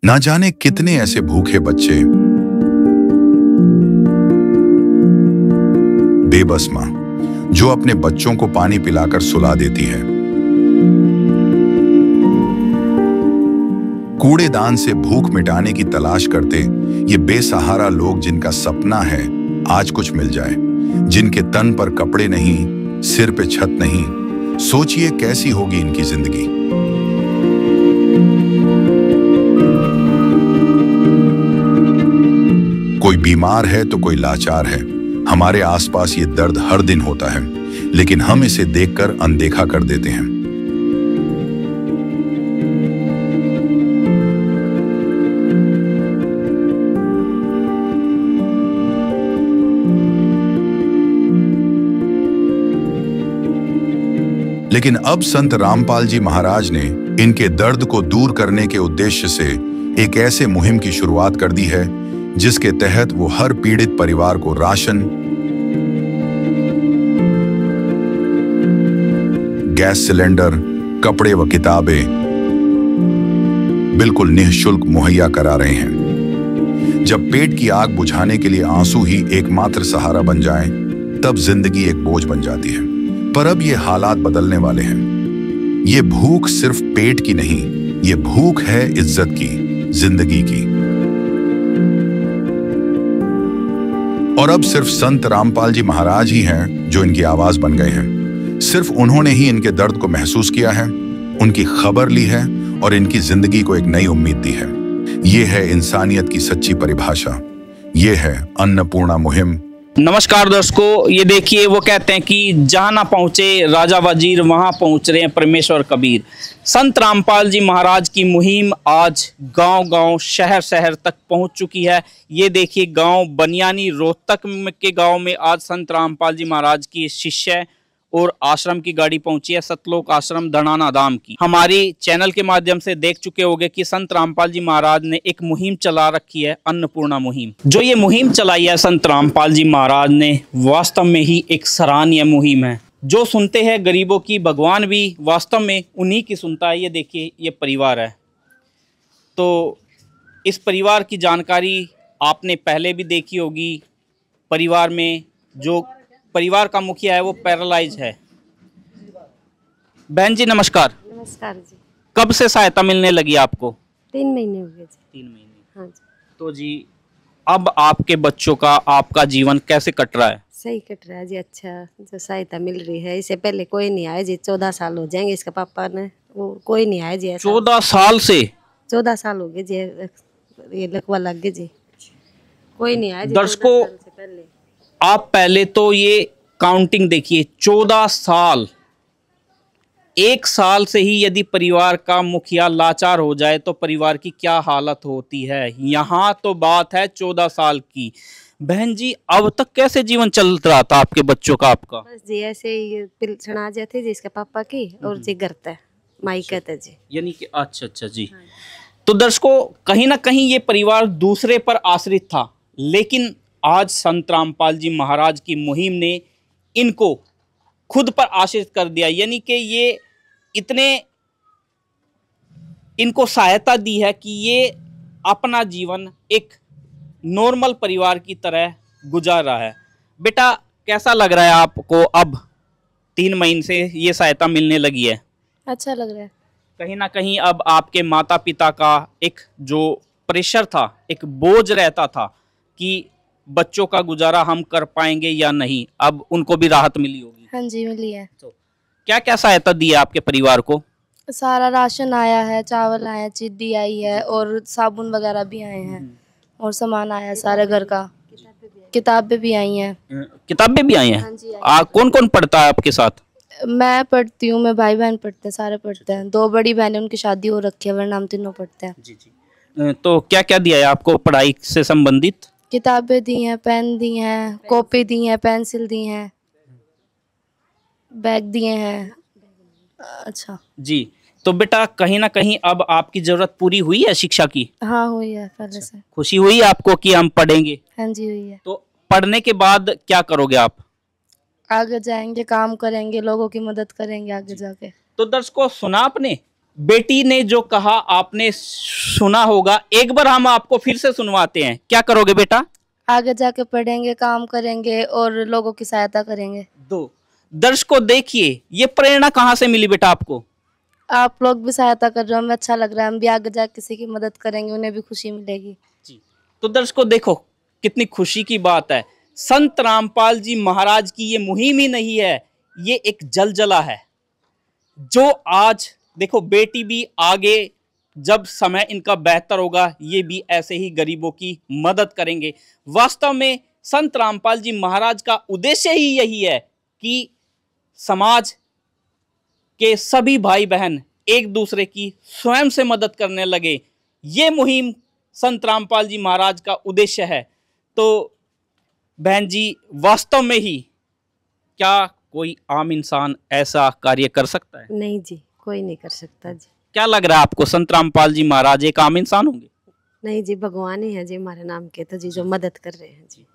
ना जाने कितने ऐसे भूखे बच्चे, बेबस मां जो अपने बच्चों को पानी पिलाकर सुला देती है। कूड़ेदान से भूख मिटाने की तलाश करते ये बेसहारा लोग जिनका सपना है आज कुछ मिल जाए, जिनके तन पर कपड़े नहीं, सिर पे छत नहीं, सोचिए कैसी होगी इनकी जिंदगी। कोई बीमार है तो कोई लाचार है। हमारे आसपास ये दर्द हर दिन होता है, लेकिन हम इसे देखकर अनदेखा कर देते हैं। लेकिन अब संत रामपाल जी महाराज ने इनके दर्द को दूर करने के उद्देश्य से एक ऐसे मुहिम की शुरुआत कर दी है जिसके तहत वो हर पीड़ित परिवार को राशन, गैस सिलेंडर, कपड़े व किताबें बिल्कुल निःशुल्क मुहैया करा रहे हैं। जब पेट की आग बुझाने के लिए आंसू ही एकमात्र सहारा बन जाएं, तब जिंदगी एक बोझ बन जाती है। पर अब ये हालात बदलने वाले हैं। ये भूख सिर्फ पेट की नहीं, ये भूख है इज्जत की, जिंदगी की। और अब सिर्फ संत रामपाल जी महाराज ही हैं जो इनकी आवाज बन गए हैं। सिर्फ उन्होंने ही इनके दर्द को महसूस किया है, उनकी खबर ली है और इनकी जिंदगी को एक नई उम्मीद दी है। ये है इंसानियत की सच्ची परिभाषा। ये है अन्नपूर्णा मुहिम। नमस्कार दर्शकों, ये देखिए वो कहते हैं कि जहाँ ना पहुँचे राजा वजीर वहाँ पहुँच रहे हैं परमेश्वर कबीर। संत रामपाल जी महाराज की मुहिम आज गांव-गांव, शहर-शहर तक पहुँच चुकी है। ये देखिए गांव बनियानी रोहतक के गांव में आज संत रामपाल जी महाराज की शिष्य और आश्रम की गाड़ी पहुंची है, सतलोक आश्रम धनाना धाम की। हमारी चैनल के माध्यम से देख चुके होंगे कि संत रामपाल जी महाराज ने एक मुहिम चला रखी है, अन्नपूर्णा मुहिम। जो ये मुहिम चलाई है संत रामपाल जी महाराज ने, वास्तव में ही एक सराहनीय मुहिम है। जो सुनते हैं गरीबों की, भगवान भी वास्तव में उन्हीं की सुनता है। ये देखिए ये परिवार है, तो इस परिवार की जानकारी आपने पहले भी देखी होगी। परिवार में जो परिवार का मुखिया है वो पैरालाइज है। बहन जी नमस्कार। नमस्कार जी। कब से सहायता मिलने लगी आपको? 3 महीने हो गए जी। 3 महीने। हाँ जी। तो जी अब आपके बच्चों का, आपका जीवन कैसे कट रहा है? सही कट रहा है जी। अच्छा जो सहायता मिल रही है, इससे पहले कोई नहीं आया जी। 14 साल हो जाएंगे इसका पापा ने, वो कोई नहीं आया जी। 14 साल से? 14 साल हो गए जी, ये लकवा लग गए जी, कोई नहीं आया जी। दर्शकों आप पहले तो ये काउंटिंग देखिए, 14 साल। 1 साल से ही यदि परिवार का मुखिया लाचार हो जाए तो परिवार की क्या हालत होती है। यहाँ तो बात है 14 साल की। बहन जी अब तक कैसे जीवन चल रहा था आपके बच्चों का, आपका? बस जी ऐसे ही सुना जाते जी इसके पापा की, और जी करता है माई कहते जी, यानी कि अच्छा जी। तो दर्शकों कहीं ना कहीं ये परिवार दूसरे पर आश्रित था, लेकिन आज संत रामपाल जी महाराज की मुहिम ने इनको खुद पर आश्रित कर दिया। यानी कि ये इतने इनको सहायता दी है कि ये अपना जीवन एक नॉर्मल परिवार की तरह गुजार रहा है। बेटा कैसा लग रहा है आपको अब 3 महीने से ये सहायता मिलने लगी है? अच्छा लग रहा है। कहीं ना कहीं अब आपके माता पिता का एक जो प्रेशर था, एक बोझ रहता था कि बच्चों का गुजारा हम कर पाएंगे या नहीं, अब उनको भी राहत मिली होगी। हाँ जी मिली है। तो क्या क्या सहायता दी है आपके परिवार को? सारा राशन आया है, चावल आया, चीनी आई है और साबुन वगैरह भी आए हैं और सामान आया है सारे घर का। किताबें भी आई हैं। किताबें भी आई हैं? हाँ जी। कौन कौन पढ़ता है आपके साथ? मैं पढ़ती हूँ, मैं भाई बहन पढ़ते हैं, सारे पढ़ते हैं। 2 बड़ी बहनें, उनकी शादी हो रखी है, वरना हम तीनों पढ़ते हैं। जी। तो क्या क्या दिया है आपको पढ़ाई से संबंधित? किताबें दी हैं, पेन दी हैं, कॉपी दी हैं, पेंसिल दी हैं, बैग दिए हैं। अच्छा जी। तो बेटा कहीं ना कहीं अब आपकी जरूरत पूरी हुई है शिक्षा की? हाँ हुई है पहले से। खुशी हुई आपको कि हम पढ़ेंगे? हाँ जी हुई है। तो पढ़ने के बाद क्या करोगे आप? आगे जाएंगे, काम करेंगे, लोगों की मदद करेंगे आगे जाके। तो दर्शकों सुना आपने, बेटी ने जो कहा आपने सुना होगा, एक बार हम आपको फिर से सुनवाते हैं। क्या करोगे बेटा? आगे जाके पढ़ेंगे, काम करेंगे और लोगों की सहायता करेंगे। दो दर्शकों देखिए, ये प्रेरणा कहाँ से मिली बेटा आपको? आप लोग भी सहायता कर रहे हो, हमें अच्छा लग रहा है। हम भी आगे जाके किसी की मदद करेंगे, उन्हें भी खुशी मिलेगी। जी। तो दर्शकों देखो कितनी खुशी की बात है। संत रामपाल जी महाराज की ये मुहिम ही नहीं है, ये एक जलजला है जो आज देखो बेटी भी आगे जब समय इनका बेहतर होगा ये भी ऐसे ही गरीबों की मदद करेंगे। वास्तव में संत रामपाल जी महाराज का उद्देश्य ही यही है कि समाज के सभी भाई बहन एक दूसरे की स्वयं से मदद करने लगे। ये मुहिम संत रामपाल जी महाराज का उद्देश्य है। तो बहन जी, वास्तव में ही क्या कोई आम इंसान ऐसा कार्य कर सकता है? नहीं जी, कोई नहीं कर सकता जी। क्या लग रहा है आपको, संत रामपाल जी महाराज एक आम इंसान होंगे? नहीं जी, भगवान ही है जी हमारे नाम के, तो जी जो मदद कर रहे हैं जी।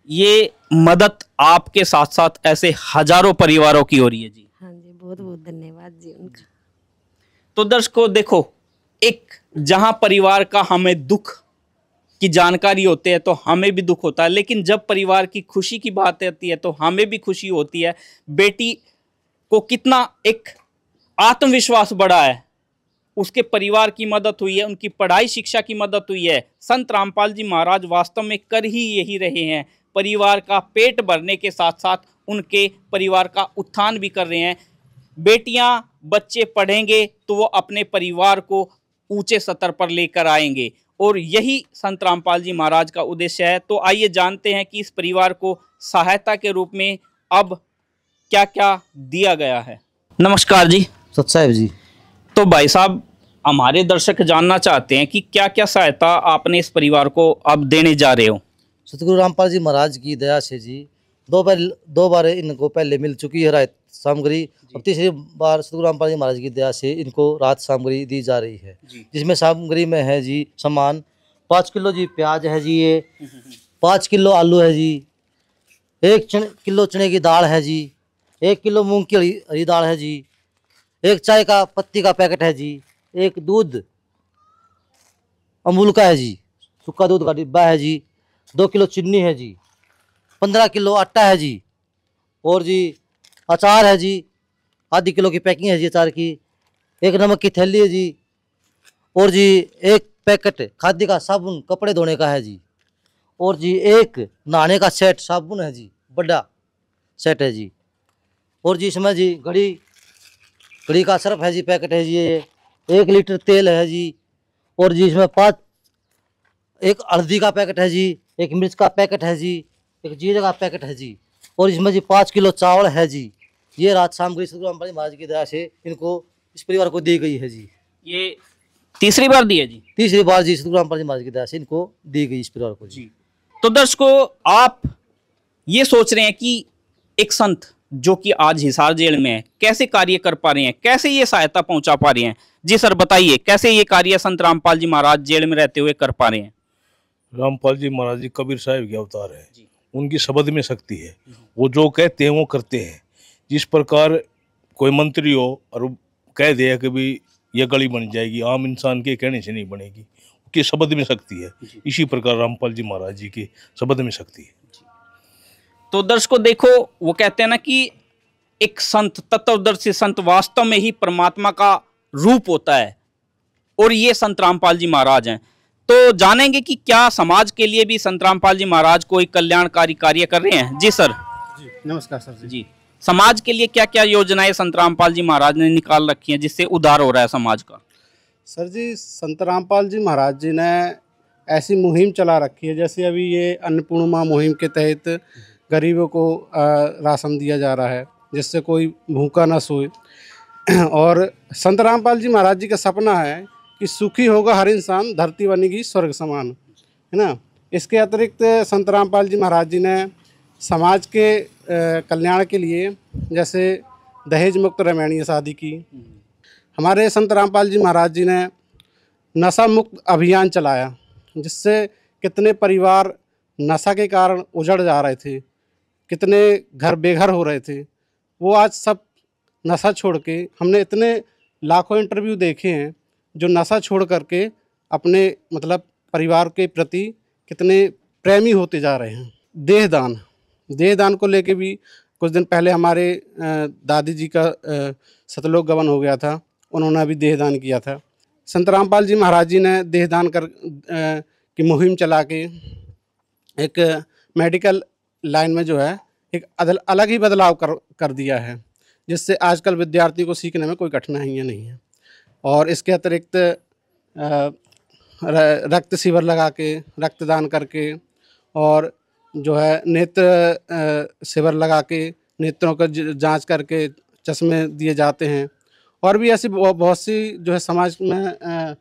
ये मदद आपके साथ साथ ऐसे हजारों परिवारों की हो रही है जी। हाँ जी, बहुत बहुत धन्यवाद जी उनका। तो दर्शकों देखो, एक जहां परिवार का हमें दुख की जानकारी होती है तो हमें भी दुख होता है, लेकिन जब परिवार की खुशी की बात आती है तो हमें भी खुशी होती है। बेटी को कितना एक आत्मविश्वास बढ़ा है, उसके परिवार की मदद हुई है, उनकी पढ़ाई शिक्षा की मदद हुई है। संत रामपाल जी महाराज वास्तव में कर ही यही रहे हैं, परिवार का पेट भरने के साथ साथ उनके परिवार का उत्थान भी कर रहे हैं। बेटियां बच्चे पढ़ेंगे तो वो अपने परिवार को ऊंचे स्तर पर लेकर आएंगे और यही संत रामपाल जी महाराज का उद्देश्य है। तो आइए जानते हैं कि इस परिवार को सहायता के रूप में अब क्या क्या दिया गया है। नमस्कार जी। सत साहिब जी। तो भाई साहब, हमारे दर्शक जानना चाहते हैं कि क्या क्या सहायता आपने इस परिवार को अब देने जा रहे हो? सतगुरु रामपाल जी महाराज की दया से जी दो बार इनको पहले मिल चुकी है राहत सामग्री। अब तीसरी बार सतगुरु रामपाल जी महाराज की दया से इनको राहत सामग्री दी जा रही है, जिसमें सामग्री में है जी सामान 5 किलो जी प्याज है जी, ये 5 किलो आलू है जी, 1 किलो चने की दाल है जी, 1 किलो मूंग की हरी दाल है जी, 1 चाय का पत्ती का पैकेट है जी, 1 दूध अमूल का है जी, सूखा दूध का डिब्बा है जी, 2 किलो चीनी है जी, 15 किलो आटा है जी, और जी अचार है जी, आधी किलो की पैकिंग है जी अचार की, 1 नमक की थैली है जी, और जी 1 पैकेट खाद्य का साबुन कपड़े धोने का है जी, और जी 1 नहाने का सेट साबुन है जी, बड़ा सेट है जी, और जी इसमें जी घड़ी का सर्फ है जी, पैकेट है जी, ये 1 लीटर तेल है जी, और जी इसमें 1 हल्दी का पैकेट है जी, 1 मिर्च का पैकेट है जी, 1 जीरे का पैकेट है जी, और इसमें जी 5 किलो चावल है जी। ये राहत सामग्री सतगुरु रामपाल जी महाराज की दया से इनको इस परिवार को दी गई है जी। ये तीसरी बार दी है जी? तीसरी बार जी सतगुरु रामपाल जी महाराज की दया से इनको दी गई इस परिवार को जी। तो दर्शकों, आप ये सोच रहे हैं कि एक संत जो कि आज हिसार जेल में है कैसे कार्य कर पा रहे हैं, कैसे ये सहायता पहुंचा पा रहे हैं? जी सर बताइए, कैसे ये कार्य संत रामपाल जी महाराज जेल में रहते हुए कर पा रहे हैं? रामपाल जी महाराज जी कबीर साहिब के अवतार है, उनकी शब्द में शक्ति है, वो जो कहते हैं वो करते हैं। जिस प्रकार कोई मंत्री हो और कह दे कि भी यह गली बन जाएगी, आम इंसान के कहने से नहीं बनेगी, उनके शब्द में शक्ति है। इसी प्रकार रामपाल जी महाराज जी के शब्द में शक्ति है। तो दर्शकों देखो, वो कहते हैं ना कि एक संत, तत्वदर्शी संत वास्तव में ही परमात्मा का रूप होता है, और ये संत रामपाल जी महाराज हैं। तो जानेंगे कि क्या समाज के लिए भी संत रामपाल जी महाराज कोई कल्याणकारी कार्य कर रहे हैं? जी सर। जी नमस्कार सर जी। समाज के लिए क्या क्या योजनाएं संत रामपाल जी महाराज ने निकाल रखी हैं जिससे उद्धार हो रहा है समाज का? सर जी, संत रामपाल जी महाराज जी ने ऐसी मुहिम चला रखी है, जैसे अभी ये अन्नपूर्णा मुहिम के तहत गरीबों को राशन दिया जा रहा है जिससे कोई भूखा न सोए। और संत रामपाल जी महाराज जी का सपना है कि सुखी होगा हर इंसान, धरती बनेगी स्वर्ग समान, है ना। इसके अतिरिक्त संत रामपाल जी महाराज जी ने समाज के कल्याण के लिए जैसे दहेज मुक्त रामायणीय शादी की। हमारे संत रामपाल जी महाराज जी ने नशा मुक्त अभियान चलाया, जिससे कितने परिवार नशा के कारण उजड़ जा रहे थे, कितने घर बेघर हो रहे थे। वो आज सब नशा छोड़ के हमने इतने लाखों इंटरव्यू देखे हैं जो नशा छोड़ करके अपने मतलब परिवार के प्रति कितने प्रेमी होते जा रहे हैं। देहदान को लेके भी कुछ दिन पहले हमारे दादी जी का सतलोक गमन हो गया था, उन्होंने भी देहदान किया था। संत रामपाल जी महाराज जी ने देहदान की मुहिम चला के एक मेडिकल लाइन में जो है एक अलग ही बदलाव कर दिया है, जिससे आजकल विद्यार्थी को सीखने में कोई कठिनाइयाँ नहीं है। और इसके अतिरिक्त रक्त शिविर लगा के, रक्तदान करके, और जो है नेत्र शिविर लगा के नेत्रों का जांच करके चश्मे दिए जाते हैं। और भी ऐसी बहुत सी जो है समाज में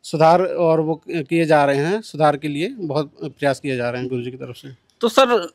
सुधार और वो किए जा रहे हैं, सुधार के लिए बहुत प्रयास किए जा रहे हैं गुरु जी की तरफ से। तो सर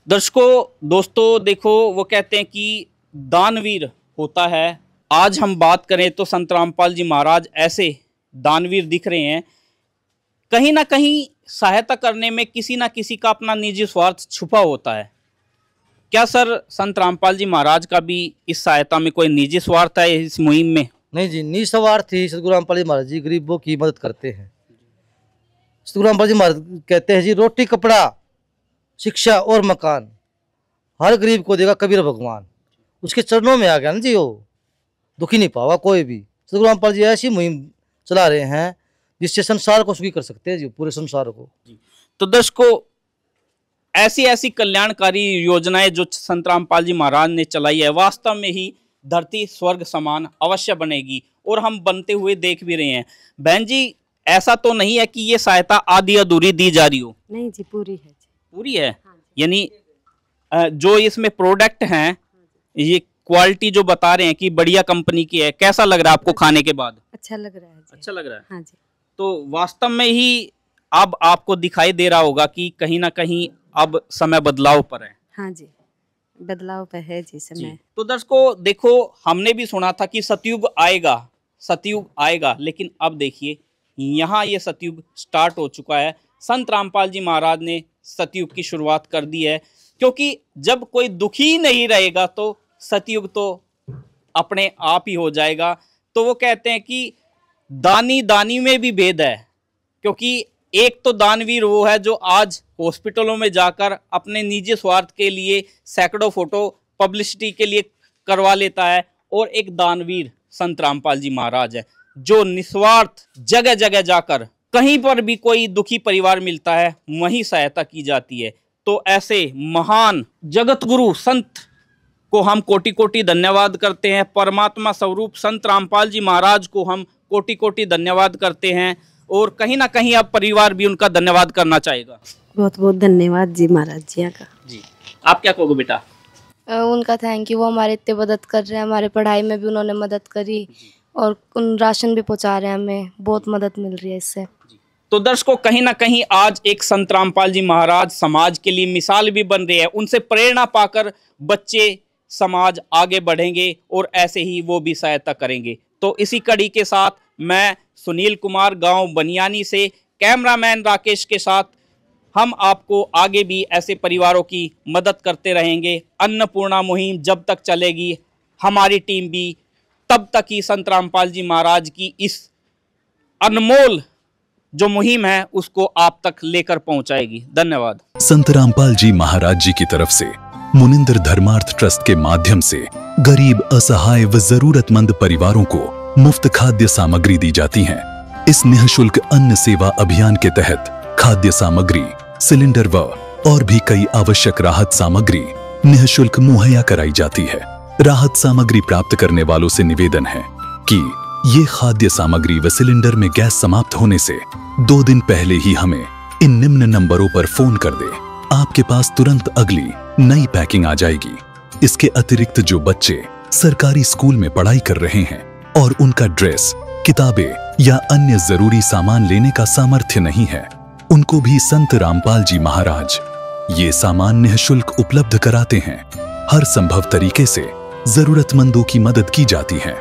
दर्शकों दोस्तों देखो, वो कहते हैं कि दानवीर होता है। आज हम बात करें तो संत रामपाल जी महाराज ऐसे दानवीर दिख रहे हैं। कहीं ना कहीं सहायता करने में किसी ना किसी का अपना निजी स्वार्थ छुपा होता है। क्या सर संत रामपाल जी महाराज का भी इस सहायता में कोई निजी स्वार्थ है इस मुहिम में? नहीं जी, निस्वार्थ ही सतगुरु रामपाल जी महाराज जी गरीबों की मदद करते हैं। सतगुरु रामपाल जी महाराज कहते हैं जी, रोटी कपड़ा शिक्षा और मकान हर गरीब को देगा कबीर भगवान। उसके चरणों में आ गया ना जी, वो दुखी नहीं पावा कोई भी। सतगुरु रामपाल जी ऐसी मुहिम चला रहे हैं जिससे संसार को सुखी कर सकते हैं जी, पूरे संसार को। तो दर्शकों ऐसी कल्याणकारी योजनाएं जो संत रामपाल जी महाराज ने चलाई है, वास्तव में ही धरती स्वर्ग समान अवश्य बनेगी और हम बनते हुए देख भी रहे हैं। बहन जी, ऐसा तो नहीं है कि ये सहायता आधी अधूरी दी जा रही हो? नहीं जी, पूरी है जी। पूरी है? यानी जो इसमें प्रोडक्ट हैं, ये क्वालिटी जो बता रहे हैं कि बढ़िया कंपनी की है, कैसा लग रहा है आपको खाने के बाद? अच्छा लग रहा है जी। अच्छा लग रहा है? हाँ जी। तो वास्तव में ही अब आपको दिखाई दे रहा होगा कि कहीं ना कहीं अब समय बदलाव पर है। हाँ जी, बदलाव पे है जी समय। तो दर्शकों देखो, हमने भी सुना था कि सतयुग आएगा, लेकिन अब देखिए यहाँ ये सतयुग स्टार्ट हो चुका है। संत रामपाल जी महाराज ने सतयुग की शुरुआत कर दी है, क्योंकि जब कोई दुखी नहीं रहेगा तो सतयुग तो अपने आप ही हो जाएगा। तो वो कहते हैं कि दानी में भी भेद है, क्योंकि एक तो दानवीर वो है जो आज हॉस्पिटलों में जाकर अपने निजी स्वार्थ के लिए सैकड़ों फोटो पब्लिसिटी के लिए करवा लेता है, और एक दानवीर संत रामपाल जी महाराज है जो निस्वार्थ जगह जगह जाकर कहीं पर भी कोई दुखी परिवार मिलता है वहीं सहायता की जाती है। तो ऐसे महान जगत गुरु संत को हम कोटि कोटि धन्यवाद करते हैं। परमात्मा स्वरूप संत रामपाल जी महाराज को हम कोटि कोटि धन्यवाद करते हैं, और कहीं ना कहीं अब परिवार भी उनका धन्यवाद करना चाहेगा। बहुत बहुत धन्यवाद जी महाराज जी का। जी, आप क्या कहोगे बेटा? उनका थैंक यू, वो हमारे इतने मदद कर रहे हैं, हमारे पढ़ाई में भी उन्होंने मदद करी, और उन राशन भी पहुंचा रहे हैं, हमें बहुत मदद मिल रही है इससे। तो दर्शकों कहीं ना कहीं आज एक संत रामपाल जी महाराज समाज के लिए मिसाल भी बन रहे हैं। उनसे प्रेरणा पाकर बच्चे समाज आगे बढ़ेंगे और ऐसे ही वो भी सहायता करेंगे। तो इसी कड़ी के साथ मैं सुनील कुमार गांव बनियानी से कैमरामैन राकेश के साथ हम आपको आगे भी ऐसे परिवारों की मदद करते रहेंगे। अन्नपूर्णा मुहिम जब तक चलेगी, हमारी टीम भी तब तक ही संत रामपाल जी महाराज की इस अनमोल जो मुहिम है उसको आप तक लेकर पहुंचाएगी। धन्यवाद। संत रामपाल जी महाराज जी की तरफ से मुनिंद्र धर्मार्थ ट्रस्ट के माध्यम से गरीब, असहाय व जरूरतमंद परिवारों को मुफ्त खाद्य सामग्री दी जाती है। इस निःशुल्क अन्न सेवा अभियान के तहत खाद्य सामग्री, सिलेंडर व और भी कई आवश्यक राहत सामग्री निःशुल्क मुहैया कराई जाती है। राहत सामग्री प्राप्त करने वालों से निवेदन है कि ये खाद्य सामग्री व सिलेंडर में गैस समाप्त होने से 2 दिन पहले ही हमें इन निम्न नंबरों पर फोन कर दे। आपके पास तुरंत अगली नई पैकिंग आ जाएगी। इसके अतिरिक्त जो बच्चे सरकारी स्कूल में पढ़ाई कर रहे हैं और उनका ड्रेस, किताबें या अन्य जरूरी सामान लेने का सामर्थ्य नहीं है, उनको भी संत रामपाल जी महाराज ये सामान निःशुल्क उपलब्ध कराते हैं। हर संभव तरीके से जरूरतमंदों की मदद की जाती है।